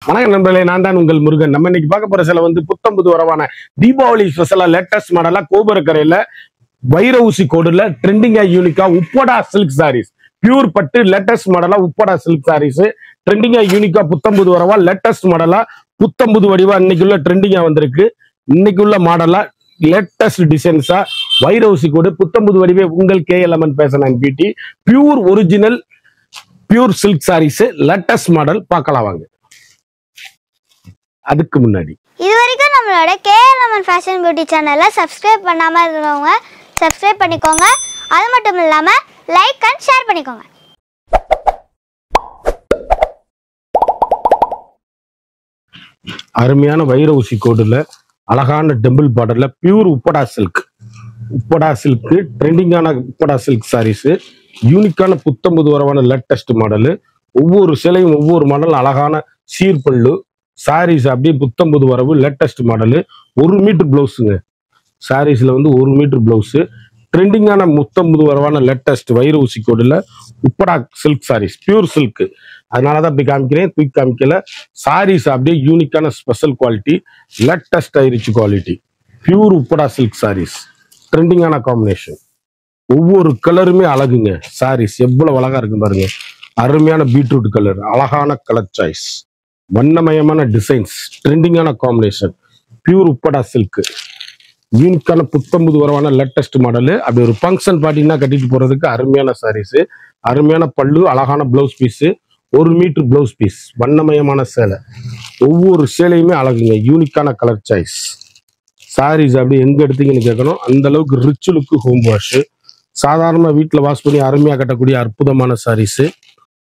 வணக்கம் நண்பர்களே, நான் தான் உங்கள் முருகன். நம்ம இன்னைக்கு பார்க்க போற சில புத்தம் புது வரவான தீபாவளி ஸ்பெஷலா லேட்டஸ்ட் மாடலா கோபுரக்கரையில வைர ஊசி கோடுல ட்ரெண்டிங்கா யூனிக்கா உப்படா சில்க் சாரீஸ், பியூர் பட்டு லேட்டஸ்ட் மாடலா உப்படா சில்க் சாரீஸ் ட்ரெண்டிங்கா யூனிக்கா புத்தம் புது வரவா லேட்டஸ்ட் மாடலா புத்தம் புது வடிவா இன்னைக்குள்ள ட்ரெண்டிங்கா வந்திருக்கு. இன்னைக்குள்ள மாடலா லேட்டஸ்ட் டிசைன்ஸா வைர ஊசி கோடு புத்தம் புது வடிவே உங்கள் KLMN பேச பிடி pure original pure silk sarees latest model பார்க்கலாம் வாங்க. அதுக்கு முன்னாடி இதுவரைக்கும் நம்மளோட KLMN ஃபேஷன் பியூட்டி சேனலை சப்ஸ்கிரைப் பண்ணாமல் இருக்கிறவங்க சப்ஸ்கிரைப் பண்ணிக்கோங்க. அது மட்டும் இல்லாமல் லைக் அண்ட் ஷேர் பண்ணிக்கோங்க. அருமையான வைர ஊசி கோடுல அழகான டெம்பிள் பார்டர்ல பியூர் உப்படா சில்க் ட்ரெண்டிங்கான உப்படா சில்க் சாரீஸ், யூனிக்கான புத்தம்புது வரவான லேட்டஸ்ட் மாடலு. ஒவ்வொரு சிலையும் ஒவ்வொரு மாடல் அழகான சீர்பல்லு சாரீஸ், அப்படியே புத்தம்புது வரவு லேட்டஸ்ட் மாடலு. 1 மீட்டர் பிளவுஸுங்க சாரீஸ்ல 1 மீட்டர் பிளவுஸ். ட்ரெண்டிங்கான முத்தம்புது வரவான லேட்டஸ்ட் வைர ஊசி கோடுல Uppada silk sarees, pure silk. அதனாலதான் இப்படி காமிக்கிறேன், தூக்கி காமிக்கல. சாரீஸ் அப்படியே யூனிக்கான special quality, latest rich quality, pure Uppada silk sarees, ட்ரெண்டிங்கான காம்பினேஷன். ஒவ்வொரு கலருமே அழகுங்க. சாரீஸ் எவ்வளவு அழகா இருக்கு பாருங்க. அருமையான பீட்ரூட் கலர், அழகான கலர் சாய்ஸ், வண்ணமயமான டிசைன்ஸ், ட்ரெண்டிங்கான காம்பினேஷன், பியூர் உப்படா சில்க், யூனிக்கான புத்தம்புது வரவான லேட்டஸ்ட் மாடலு. அப்படி ஒரு ஃபங்க்ஷன் பார்ட்டினா கட்டிட்டு போறதுக்கு அருமையான சாரீஸ், அருமையான பல்லு, அழகான blouse piece, 1 metre blouse piece, வண்ணமயமான சேலை. ஒவ்வொரு சேலையுமே அழகுங்க, யூனிக்கான கலர் சாய்ஸ். சாரீஸ் அப்படி எங்க எடுத்தீங்கன்னு கேட்கணும், அந்த அளவுக்கு ரிச் லுக்கு. ஹோம் வாஷ் சாதாரண வீட்டில் வாஷ் பண்ணி அருமையா கட்டக்கூடிய அற்புதமான சாரீஸ்.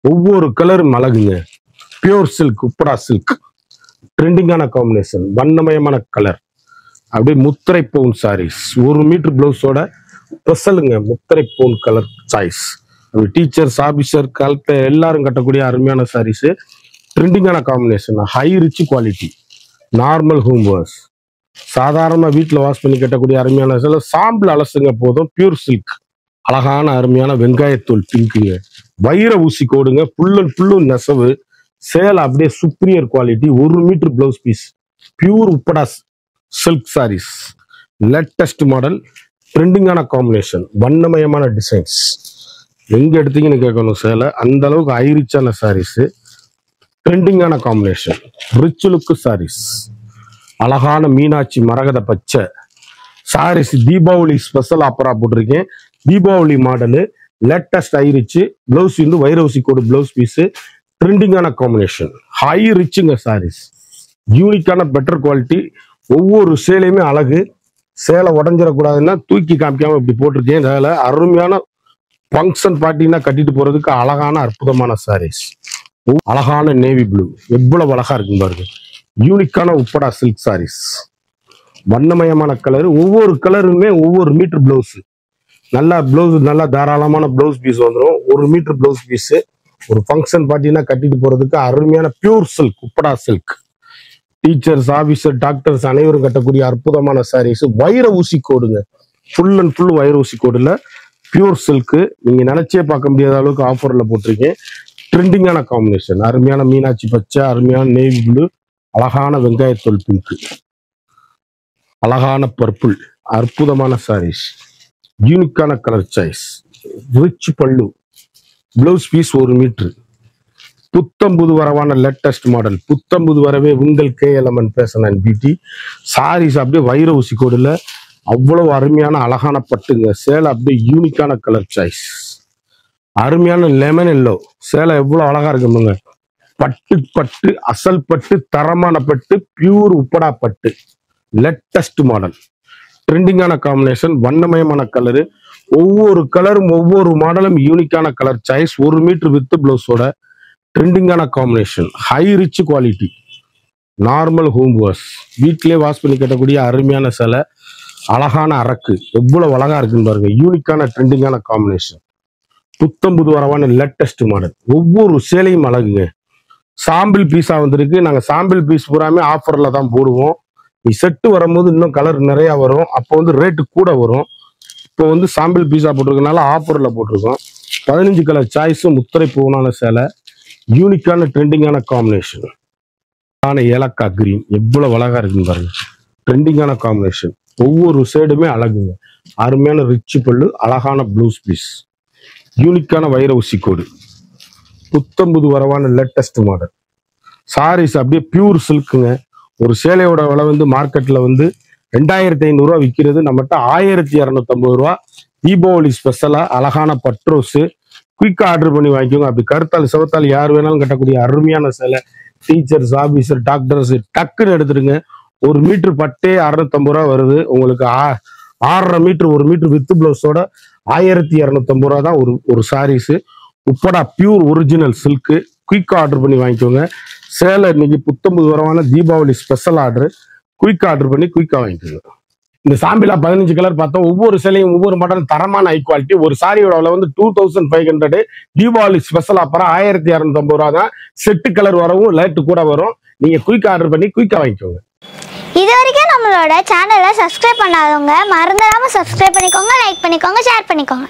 ஒவ்வொரு கலரும் அழகுங்க. பியூர் சில்க் உப்படா சில்க், ட்ரெண்டிங்கான காம்பினேஷன், வண்ணமயமான கலர். அப்படியே முத்திரை பவுன் சாரீஸ், 1 மீட்டர் பிளவுஸோட ஸ்பெஷலுங்க. முத்திரை பவுன் கலர் சாய்ஸ். அப்படி டீச்சர்ஸ், ஆபீசர், கலத்தை எல்லாரும் கட்டக்கூடிய அருமையான சாரீஸ், ட்ரெண்டிங்கான combination, high rich quality, normal home wash. சாதாரண வீட்டில் வாஷ் பண்ணி கட்டக்கூடிய அருமையான சேலை. சாம்பிள் அலசுங்க போதும். பியூர் சில்க், அழகான அருமையான வெங்காயத்தூள் பிங்க்குங்க. வைர ஊசி கோடுங்க, புல்லும் நெசவு. சேலை அப்படியே superior quality, 1 metre blouse piece, pure Uppada silk sarees, latest model, ட்ரெண்டிங்கான காம்பினேஷன், வண்ணமயமான டிசைன்ஸ். எங்க எடுத்தீங்கன்னு கேட்கணும் சேலை, அந்த அளவுக்கு ஐரிச்சான சாரீஸ், ட்ரெண்டிங்கான காம்பினேஷன், ரிச் லுக்கு சாரீஸ். அழகான மீனாட்சி மரகத பச்சை சாரீஸ். தீபாவளி ஸ்பெஷல் ஆஃபரா போட்டிருக்கேன். Deepavali model, latest high rich blouse, வைர ஊசி கோடு பிளவுஸ் பீஸ், ட்ரெண்டிங்கான காம்பினேஷன், ஹை ரிச்சுங்க சாரீஸ், யூனிக்கான பெட்டர் குவாலிட்டி. ஒவ்வொரு சேலையுமே அழகு. சேலை உடஞ்சிடக்கூடாதுன்னா தூக்கி காமிக்காம இப்படி போட்டிருக்கேன். சேலை அருமையான ஃபங்க்ஷன் பார்ட்டினா கட்டிட்டு போறதுக்கு அழகான அற்புதமான சாரீஸ். அழகான நேவி ப்ளூ, எவ்வளவு அழகா இருக்குன்னு பாருங்க. யூனிக்கான உப்படா சில்க் சாரீஸ், வண்ணமயமான கலர். ஒவ்வொரு கலருமே 1 மீட்டர் பிளவுஸ். நல்லா தாராளமான பிளவுஸ் பீஸ் வந்துடும். 1 மீட்டர் பிளவுஸ் பீஸ். ஒரு ஃபங்க்ஷன் பார்ட்டினா கட்டிட்டு போறதுக்கு அருமையான pure silk Uppada silk. Teachers, officer, doctors அனைவரும் கட்டக்கூடிய அற்புதமான சாரீஸ். வைர ஊசி கோடுங்க, ஃபுல் அண்ட் ஃபுல் வைர ஊசி கோடுல பியூர் சில்க். நீங்க நினைச்சே பார்க்க முடியாத அளவுக்கு ஆஃபர்ல போட்டிருக்கேன். ட்ரெண்டிங்கான காம்பினேஷன், அருமையான மீனாட்சி பச்சை, அருமையான நேவி ப்ளூ, அழகான வெங்காயத்தோல் பிங்க், அழகான பர்பிள், அற்புதமான சாரீஸ், யூனிக்கான கலர் சாய்ஸ், ரிச் பல்லு, பிளவுஸ் பீஸ் 1 மீட்டர். புத்தம்புது வரவான லேட்டஸ்ட் மாடல், புத்தம்புது வரவே உங்கள் KLMN பேச பிடி. சாரீஸ் அப்படியே வைர ஊசி கோடுல அவ்வளவு அருமையான அழகான பட்டுங்க. சேலை அப்படியே யூனிக்கான கலர் சாய்ஸ், அருமையான லெமன் எல்லோ. சேலை எவ்வளவு அழகா இருக்குங்க. பட்டு அசல் பட்டு, தரமான பட்டு, பியூர் உப்படா பட்டு, லேட்டஸ்ட் மாடல், ட்ரெண்டிங்கான காம்பினேஷன், வண்ணமயமான கலரு. ஒவ்வொரு கலரும் ஒவ்வொரு மாடலும் யூனிக்கான கலர் சாய்ஸ். 1 மீட்டர் வித் பிளவுஸோட ட்ரெண்டிங்கான combination, high rich quality, normal home wash. வீட்டிலே வாஷ் பண்ணி கட்டக்கூடிய அருமையான சேலை, அழகான அரக்கு, எவ்வளவு அழகா இருக்குன்னு பாருங்க. யூனிக்கான ட்ரெண்டிங்கான காம்பினேஷன், புத்தம்புது வரவான லேட்டஸ்ட் மாடல். ஒவ்வொரு சேலையும் அழகுங்க. சாம்பிள் பீஸா வந்திருக்கு. நாங்க சாம்பிள் பீஸ் பூராமே ஆஃபர்ல தான் போடுவோம். நீ செட்டு வரும்போது இன்னும் கலர் நிறைய வரும், அப்போ ரேட்டு கூட வரும். இப்போ சாம்பிள் பீஸா போட்டிருக்கனால ஆஃபர்ல போட்டிருக்கோம். 15 கலர் சாய்ஸும் முத்திரை பூனான சேலை, யூனிக்கான ட்ரெண்டிங்கான காம்பினேஷன். அழகான ஏலக்காய் கிரீன் எவ்வளவு அழகா இருக்குன்னு பாருங்க. ட்ரெண்டிங்கான காம்பினேஷன், ஒவ்வொரு ஷேடுமே அழகுங்க. அருமையான ரிச் பல்லு, அழகான ப்ளூஸ் பீஸ், யூனிக்கான வைர ஊசி கோடு, புத்தம்புது வரவான லேட்டஸ்ட் மாடல் சாரீஸ். அப்படியே பியூர் சில்க்குங்க. ஒரு சேலையோட விலை வந்து மார்க்கெட்ல வந்து 2500 ரூபா விற்கிறது, நம்மகிட்ட 1250 ரூபா. தீபாவளி ஸ்பெஷலா அழகான பட்ரோஸு. குயிக்கா ஆர்டர் பண்ணி வாங்கிக்கோங்க. அப்படி கருத்தால் சிவத்தால் யார் வேணாலும் கட்டக்கூடிய அருமையான சேலை. டீச்சர்ஸ், ஆபீசர், டாக்டர்ஸ் டக்குன்னு எடுத்துருங்க. 1 மீட்டர் பட்டே 650 ரூபா வருது. உங்களுக்கு 6.5 மீட்டர் 1 மீட்டர் வித் பிளவுஸோட 1250 ரூபா தான் ஒரு sarees. Uppada pure original silk. குயிக்கா ஆர்டர் பண்ணி வாங்கிக்கோங்க. சேலை இன்னைக்கு புத்தம்புது வரவான தீபாவளி ஸ்பெஷல் ஆர்டர். குயிக்கா ஆர்டர் பண்ணி குயிக்கா வாங்கிக்கோங்க. இந்த சாம்பிளா 15 கலர் பார்த்தோம். ஒவ்வொரு சேலையும் ஒவ்வொரு மாடல் தரமான ஹை குவாலிட்டி. ஒரு சாரியோட விலை வந்து 2500. தீபாவளி ஸ்பெஷல் ஆஃபரா 1250 ரூபா தான். செட்டு கலர் வரவும் லைட்டு கூட வரும். நீங்க குயிக்கா ஆர்டர் பண்ணி குயிக்கா வாங்கிக்கோங்க. இது வரைக்கும் நம்மளோட சேனலை சப்ஸ்கிரைப் பண்ணாதவங்க மறந்துடாம சப்ஸ்கிரைப் பண்ணிக்கோங்க, லைக் பண்ணிக்கோங்க, ஷேர் பண்ணிக்கோங்க.